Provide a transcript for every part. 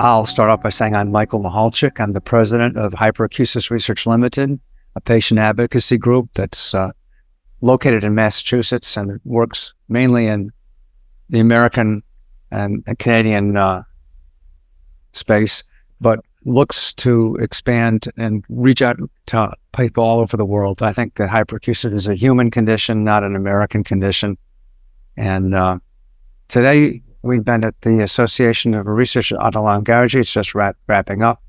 I'll start off by saying I'm Michael Michalczyk. I'm the president of Hyperacusis Research Limited, a patient advocacy group that's located in Massachusetts and works mainly in the American and Canadian space, but looks to expand and reach out to people all over the world. I think that hyperacusis is a human condition, not an American condition. And today we've been at the Association of Research on Oncology. It's just wrapping up.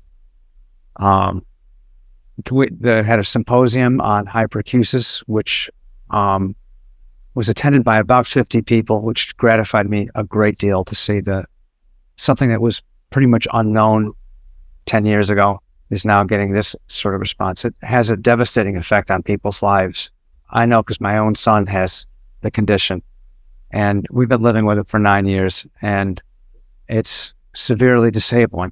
They had a symposium on hyperacusis, which was attended by about 50 people, which gratified me a great deal to see that something that was pretty much unknown 10 years ago is now getting this sort of response. It has a devastating effect on people's lives. I know because my own son has the condition, and we've been living with it for 9 years, and it's severely disabling.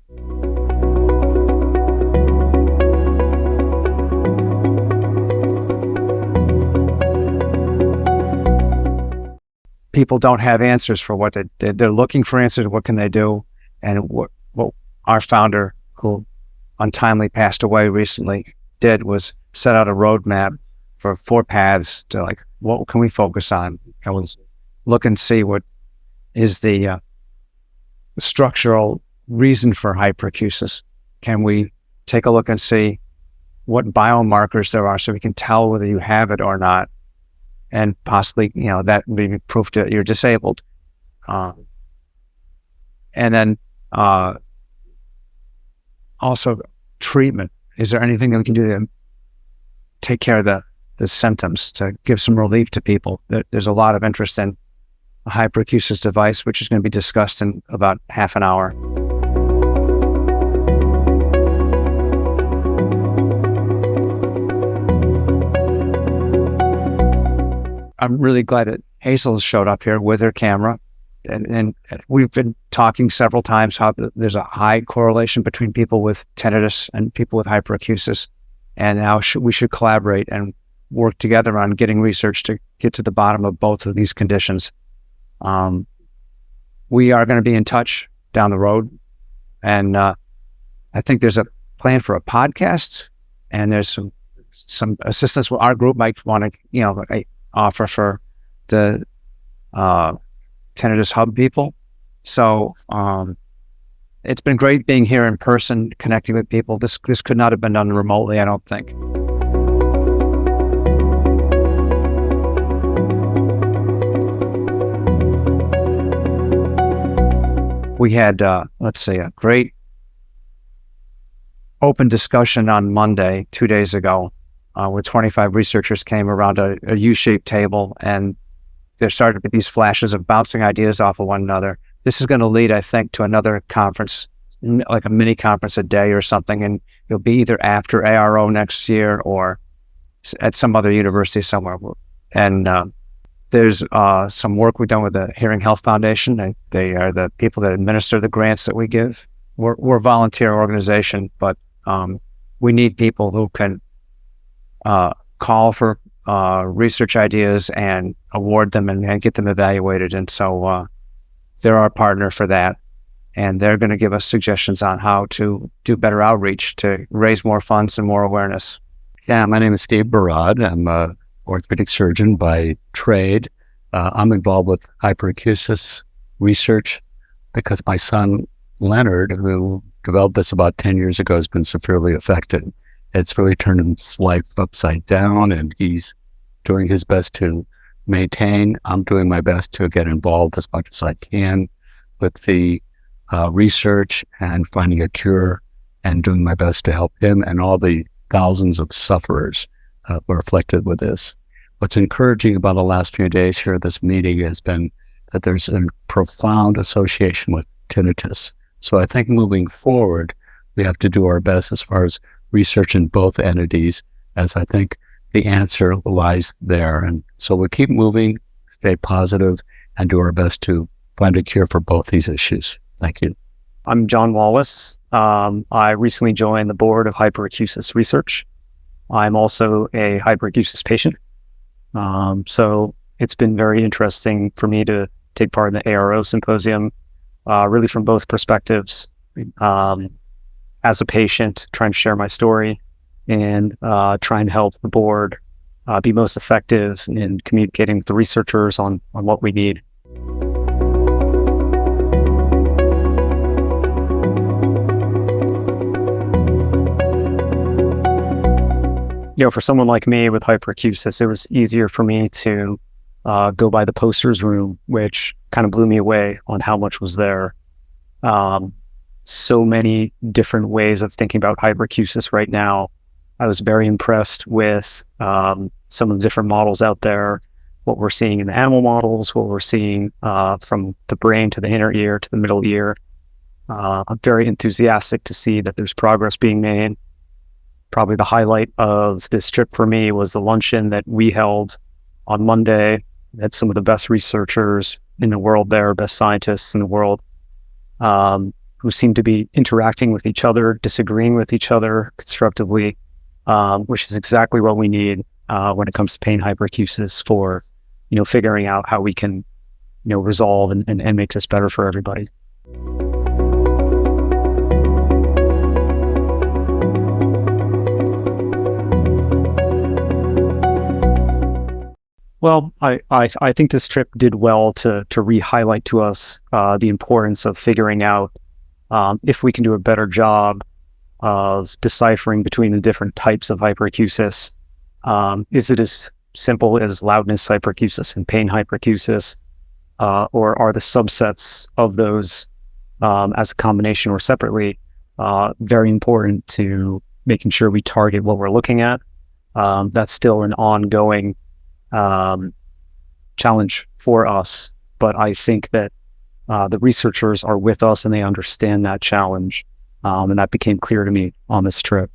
People don't have answers for what they're looking for answers. What can they do? And what our founder, who untimely passed away recently, did was set out a roadmap for 4 paths to what can we focus on? Can we look and see what is the structural reason for hyperacusis? Can we take a look and see what biomarkers there are so we can tell whether you have it or not? And possibly, that may be proof that you're disabled. And then also treatment. Is there anything that we can do to take care of the symptoms, to give some relief to people? There's a lot of interest in a hyperacusis device, which is going to be discussed in about half an hour. I'm really glad that Hazel showed up here with her camera. And we've been talking several times how there's a high correlation between people with tinnitus and people with hyperacusis, and how we should collaborate and work together on getting research to get to the bottom of both of these conditions. We are going to be in touch down the road, and I think there's a plan for a podcast, and there's some assistance our group might want to offer for the Tinnitus Hub people. So it's been great being here in person, connecting with people. This could not have been done remotely, I don't think. We had, a great open discussion on Monday, 2 days ago, where 25 researchers came around a U-shaped table, and there started to be these flashes of bouncing ideas off of one another. This is going to lead, I think, to another conference, like a mini conference a day or something, and it'll be either after ARO next year or at some other university somewhere. And there's some work we've done with the Hearing Health Foundation, and they are the people that administer the grants that we give. We're a volunteer organization, but we need people who can call for research ideas and award them and get them evaluated. And so they're our partner for that. And they're going to give us suggestions on how to do better outreach to raise more funds and more awareness. Yeah, my name is Steve Barad. I'm an orthopedic surgeon by trade. I'm involved with Hyperacusis Research because my son, Leonard, who developed this about 10 years ago, has been severely affected. It's really turned his life upside down, and he's doing his best to maintain. I'm doing my best to get involved as much as I can with the research and finding a cure, and doing my best to help him and all the thousands of sufferers who are afflicted with this. What's encouraging about the last few days here at this meeting has been that there's a profound association with tinnitus. So I think moving forward, we have to do our best as far as research in both entities, as I think the answer lies there. And so we'll keep moving, stay positive, and do our best to find a cure for both these issues. Thank you. I'm John Wallace. I recently joined the board of Hyperacusis Research. I'm also a hyperacusis patient. So it's been very interesting for me to take part in the ARO Symposium, really from both perspectives. as a patient, trying to share my story and trying to help the board be most effective in communicating with the researchers on what we need. For someone like me with hyperacusis, it was easier for me to go by the posters room, which kind of blew me away on how much was there. So many different ways of thinking about hyperacusis right now. I was very impressed with some of the different models out there, what we're seeing in the animal models, what we're seeing from the brain to the inner ear to the middle ear. I'm very enthusiastic to see that there's progress being made. Probably the highlight of this trip for me was the luncheon that we held on Monday. We had some of the best researchers in the world there, best scientists in the world, who seemed to be interacting with each other, disagreeing with each other constructively, which is exactly what we need when it comes to pain hyperacusis for, figuring out how we can, resolve and make this better for everybody. Well, I think this trip did well to re-highlight to us the importance of figuring out if we can do a better job of deciphering between the different types of hyperacusis. Is it as simple as loudness hyperacusis and pain hyperacusis, or are the subsets of those as a combination or separately very important to making sure we target what we're looking at? That's still an ongoing challenge for us, but I think that the researchers are with us and they understand that challenge, and that became clear to me on this trip.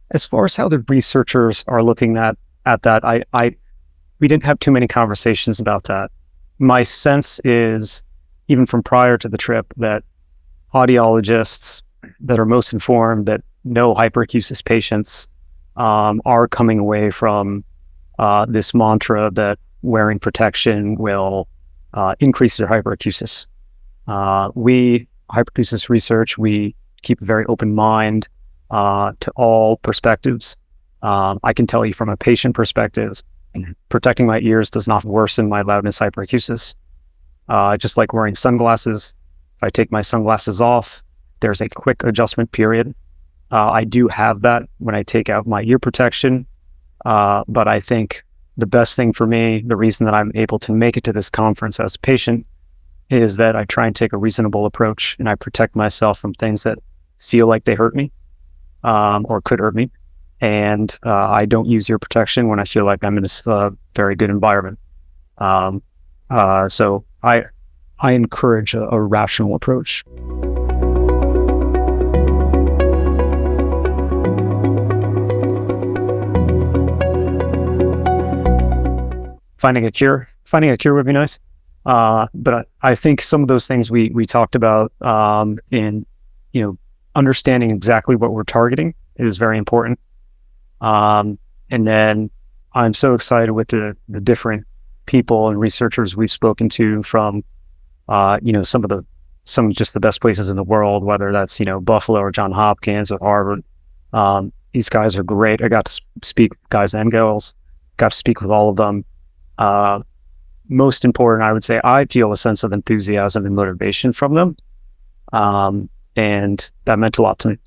As far as how the researchers are looking at that, we didn't have too many conversations about that. My sense is, even from prior to the trip, that audiologists that are most informed, that know hyperacusis patients, are coming away from this mantra that wearing protection will increase their hyperacusis. Hyperacusis Research, we keep a very open mind to all perspectives. I can tell you from a patient perspective, protecting my ears does not worsen my loudness hyperacusis. Just like wearing sunglasses, if I take my sunglasses off, there's a quick adjustment period. I do have that when I take out my ear protection, but I think the best thing for me, the reason that I'm able to make it to this conference as a patient, is that I try and take a reasonable approach and I protect myself from things that feel like they hurt me or could hurt me. And I don't use ear protection when I feel like I'm in a very good environment. So I encourage a rational approach. Finding a cure would be nice. But I think some of those things we talked about in understanding exactly what we're targeting is very important. And then I'm so excited with the different people and researchers we've spoken to from some of just the best places in the world, whether that's Buffalo or Johns Hopkins or Harvard. These guys are great. I got to speak with guys and girls, got to speak with all of them. Most important, I would say, I feel a sense of enthusiasm and motivation from them. And that meant a lot to me.